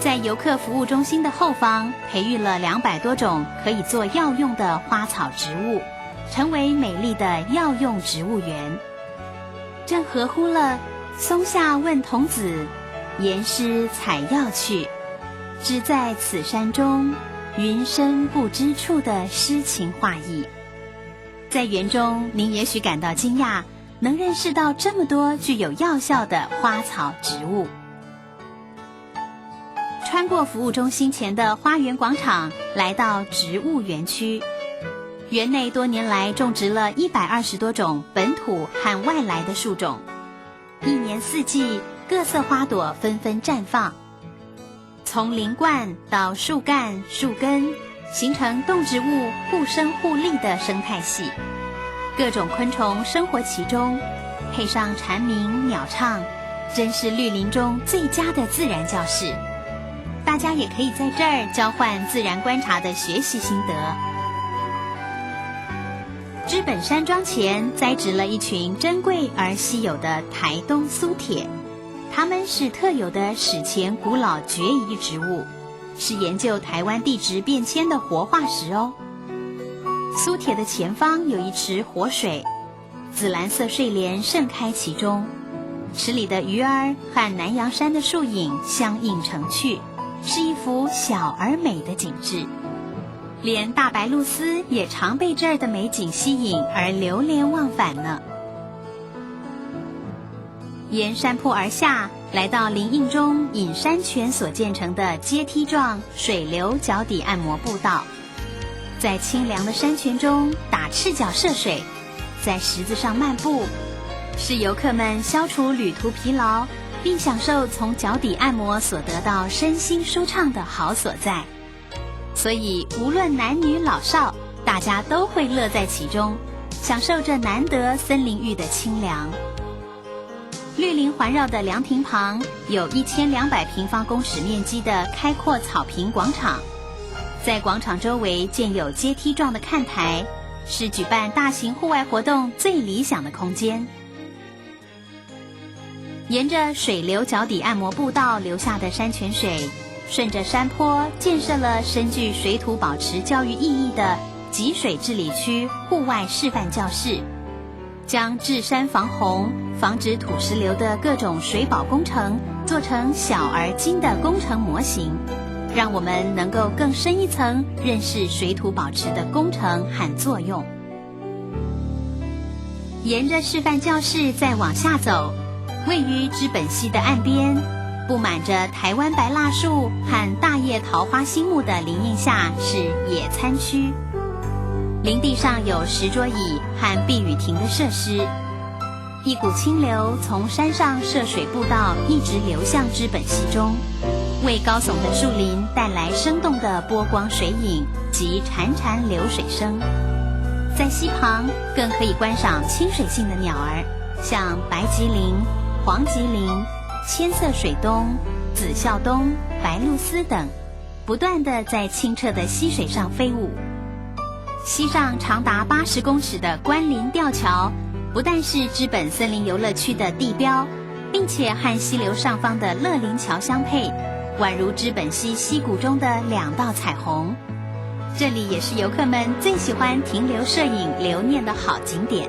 在游客服务中心的后方培育了200多种可以做药用的花草植物，成为美丽的药用植物园。正合乎了松下问童子，言师采药去，只在此山中，云深不知处的诗情画意。在园中，您也许感到惊讶，能认识到这么多具有药效的花草植物。穿过服务中心前的花园广场，来到植物园区。园内多年来种植了120多种本土和外来的树种，一年四季各色花朵纷纷绽放，从林冠到树干、树根，形成动植物互生互利的生态系。各种昆虫生活其中，配上蝉鸣鸟唱，真是绿林中最佳的自然教室。大家也可以在这儿交换自然观察的学习心得。知本山庄前栽植了一群珍贵而稀有的台东苏铁，它们是特有的史前古老决遗植物，是研究台湾地质变迁的活化石哦。苏铁的前方有一池活水，紫蓝色睡莲盛开其中，池里的鱼儿和南洋山的树影相映成趣，是一幅小而美的景致。连大白鹭鸶也常被这儿的美景吸引而流连忘返呢。沿山坡而下，来到林荫中引山泉所建成的阶梯状水流脚底按摩步道，在清凉的山泉中打赤脚涉水，在石子上漫步，是游客们消除旅途疲劳并享受从脚底按摩所得到身心舒畅的好所在。所以无论男女老少，大家都会乐在其中，享受这难得森林浴的清凉。绿林环绕的凉亭旁有1200平方公尺面积的开阔草坪广场，在广场周围建有阶梯状的看台，是举办大型户外活动最理想的空间。沿着水流脚底按摩步道流下的山泉水，顺着山坡建设了深具水土保持教育意义的集水治理区户外示范教室，将治山防洪、防止土石流的各种水保工程做成小而精的工程模型，让我们能够更深一层认识水土保持的工程和作用。沿着示范教室再往下走，位于知本溪的岸边，布满着台湾白蜡树和大叶桃花心木的林荫下是野餐区，林地上有石桌椅和避雨亭的设施。一股清流从山上涉水步道一直流向知本溪中，为高耸的树林带来生动的波光水影及潺潺流水声。在溪旁更可以观赏清水性的鸟儿，像白吉林、黄吉林、千色水东、紫啸东、白鹭鸶等，不断地在清澈的溪水上飞舞。溪上长达80公尺的关林吊桥，不但是知本森林游乐区的地标，并且和溪流上方的乐林桥相配，宛如知本溪溪谷中的2道彩虹。这里也是游客们最喜欢停留摄影留念的好景点。